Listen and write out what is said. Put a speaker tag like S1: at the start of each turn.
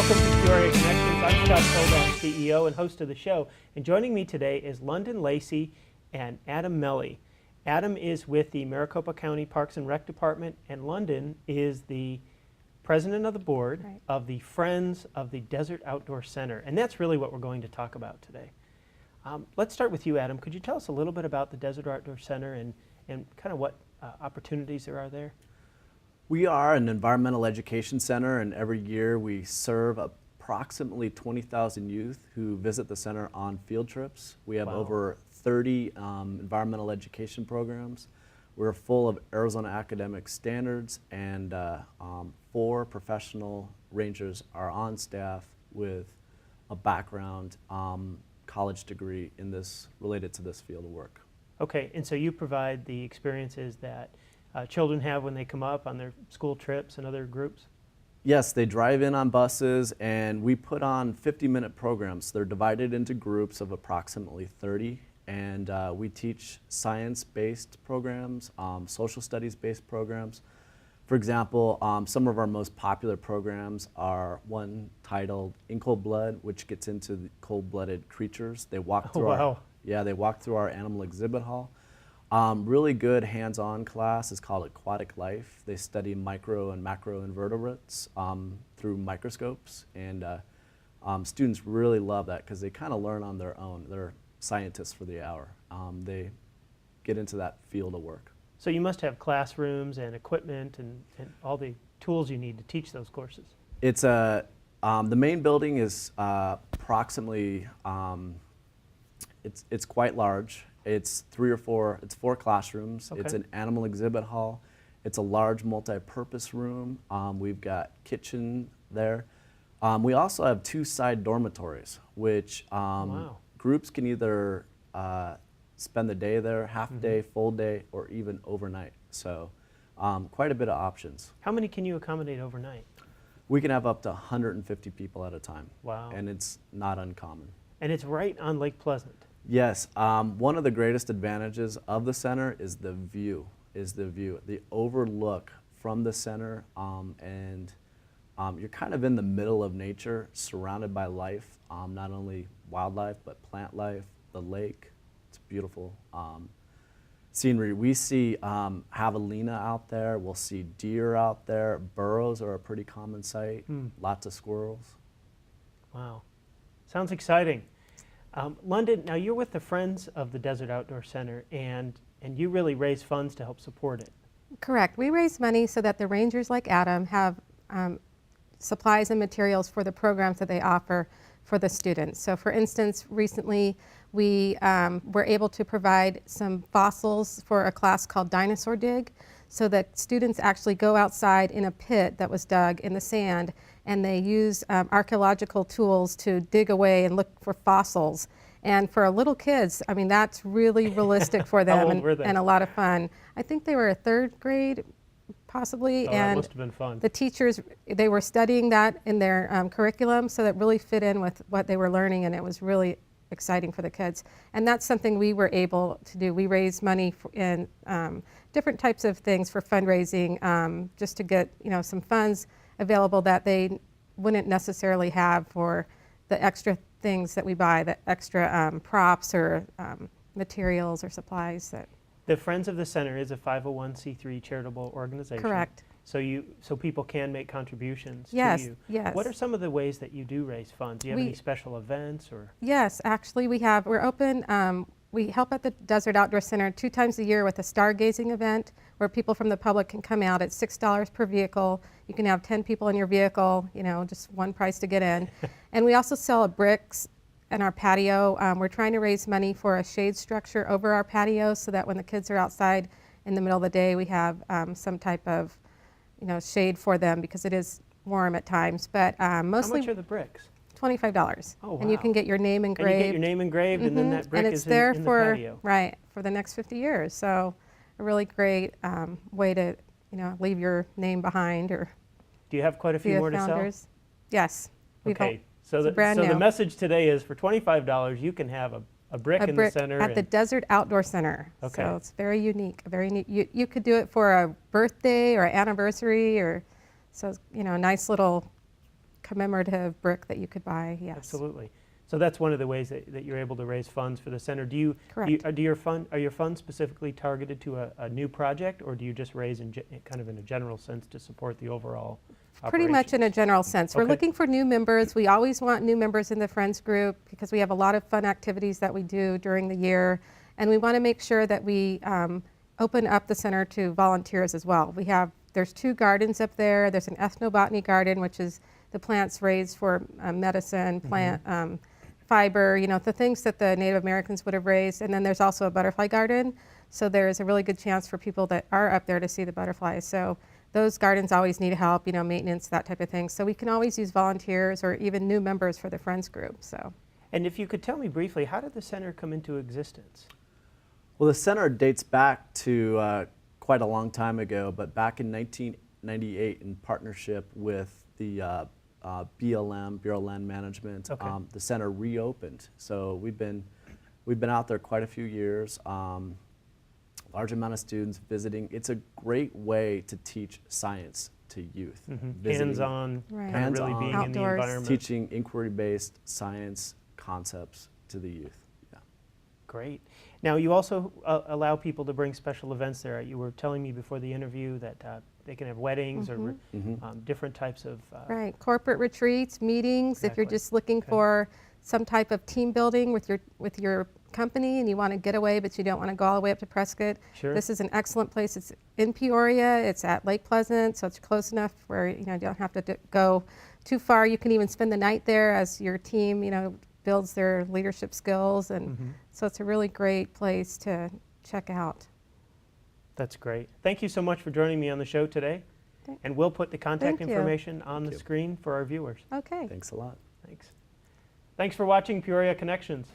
S1: Welcome to Peoria Connections. I'm Scott Kildown, CEO and host of the show. And joining me today is London Lacey and Adam Melly. Adam is with the Maricopa County Parks and Rec Department, and London is the president of the board of the Friends of the Desert Outdoor Center. And that's really what we're going to talk about today. Let's start with you, Adam. Could you tell us a little bit about the Desert Outdoor Center and kind of what opportunities there are there?
S2: We are an environmental education center, and every year we serve approximately 20,000 youth who visit the center on field trips. We have over 30 environmental education programs. We're full of Arizona academic standards, and 4 professional rangers are on staff with a background college degree in this, related to this field of work.
S1: Okay, and so you provide the experiences that children have when they come up on their school trips and other groups?
S2: Yes, they drive in on buses, and we put on 50-minute programs. They're divided into groups of approximately 30, and we teach science-based programs, social studies-based programs. For example, some of our most popular programs are one titled In Cold Blood, which gets into the cold-blooded creatures. They walk through they walk through our animal exhibit hall. Really good hands-on class is called Aquatic Life. They study micro and macro invertebrates through microscopes, and students really love that because they kind of learn on their own. They're scientists for the hour. They get into that field of work.
S1: So you must have classrooms and equipment and all the tools you need to teach those courses.
S2: It's the main building is approximately, it's quite large. It's 4 classrooms.
S1: Okay.
S2: It's an animal exhibit hall. It's a large multi-purpose room. We've got kitchen there. We also have 2 side dormitories, which groups can either spend the day there, half day, full day, or even overnight. So quite a bit of options.
S1: How many can you accommodate overnight?
S2: We can have up to 150 people at a time.
S1: Wow.
S2: And it's not uncommon.
S1: And it's right on Lake Pleasant.
S2: Yes, one of the greatest advantages of the center is the view. The overlook from the center, and you're kind of in the middle of nature, surrounded by life, not only wildlife, but plant life, the lake. It's beautiful scenery. We see javelina out there, we'll see deer out there, burros are a pretty common sight, lots of squirrels.
S1: Wow, sounds exciting. London, now you're with the Friends of the Desert Outdoor Center, and you really raise funds to help support it.
S3: Correct. We raise money so that the rangers like Adam have supplies and materials for the programs that they offer for the students. So for instance, recently we were able to provide some fossils for a class called Dinosaur Dig, so that students actually go outside in a pit that was dug in the sand, and they use archaeological tools to dig away and look for fossils. And for little kids, I mean, that's really realistic for them.
S1: How old were they?
S3: And a lot of fun. I think they were 3rd grade, possibly.
S1: Oh,
S3: and
S1: that must have been fun.
S3: the teachers, they were studying that in their curriculum, so that really fit in with what they were learning, and it was really exciting for the kids. And that's something we were able to do. We raised money in different types of things for fundraising, just to get some funds available that they wouldn't necessarily have for the extra things that we buy, the extra props or materials or supplies. That
S1: The Friends of the Center is a 501c3 charitable organization.
S3: Correct.
S1: So people can make contributions to you.
S3: Yes.
S1: What are some of the ways that you do raise funds? Do you have any special events or?
S3: Yes, actually we're open. We help at the Desert Outdoor Center 2 times a year with a stargazing event where people from the public can come out at $6 per vehicle. You can have 10 people in your vehicle, just one price to get in. And we also sell bricks in our patio. We're trying to raise money for a shade structure over our patio so that when the kids are outside in the middle of the day, we have some type of shade for them, because it is warm at times. But mostly.
S1: How much are the bricks?
S3: $25.
S1: Oh, wow.
S3: And you can get your name engraved.
S1: And you get your name engraved, and then that brick
S3: and it's
S1: is
S3: there
S1: in the
S3: for,
S1: patio.
S3: Right, for the next 50 years. So a really great way to leave your name behind. Or
S1: do you have quite a few more
S3: founders.
S1: To sell?
S3: Yes.
S1: Okay, so the message today is for $25 you can have a brick in the center.
S3: At the Desert Outdoor Center.
S1: Okay.
S3: So it's very unique. Very neat. You could do it for a birthday or an anniversary, or so a nice little commemorative brick that you could buy, yes.
S1: Absolutely. So that's one of the ways that you're able to raise funds for the center.
S3: Correct.
S1: Are your funds specifically targeted to a new project, or do you just raise kind of in a general sense to support the overall
S3: Pretty much in a
S1: operations?
S3: general sense. We're
S1: Okay.
S3: looking for new members. We always want new members in the Friends group because we have a lot of fun activities that we do during the year. And we want to make sure that we open up the center to volunteers as well. There's 2 gardens up there. There's an ethnobotany garden, which is the plants raised for medicine, plant fiber, the things that the Native Americans would have raised. And then there's also a butterfly garden. So there's a really good chance for people that are up there to see the butterflies. So those gardens always need help, maintenance, that type of thing. So we can always use volunteers or even new members for the Friends group. So.
S1: And if you could tell me briefly, how did the center come into existence?
S2: Well, the center dates back to quite a long time ago, but back in 1998, in partnership with the BLM, Bureau of Land Management,
S1: Okay.
S2: the center reopened. So we've been out there quite a few years. Large amount of students visiting. It's a great way to teach science to youth. Visiting,
S1: Hands-on,
S3: Right.
S1: kind of really
S2: Hands-on.
S1: being in the
S3: Outdoors.
S1: environment.
S2: teaching inquiry-based science concepts to the youth. Yeah.
S1: Great. Now, you also allow people to bring special events there. You were telling me before the interview that they can have weddings or different types of...
S3: Right, corporate retreats, meetings, if you're
S1: Exactly.
S3: just looking
S1: Okay.
S3: for some type of team building with your company and you want to get away but you don't want to go all the way up to Prescott.
S1: Sure.
S3: This is an excellent place. It's in Peoria, it's at Lake Pleasant, so it's close enough where you don't have to go too far. You can even spend the night there as your team, builds their leadership skills, and so it's a really great place to check out.
S1: That's great. Thank you so much for joining me on the show today. And we'll put the contact
S3: Thank you.
S1: information on the
S2: you.
S1: screen for our viewers.
S3: Okay.
S2: Thanks a lot.
S1: Thanks. Thanks for watching Peoria Connections.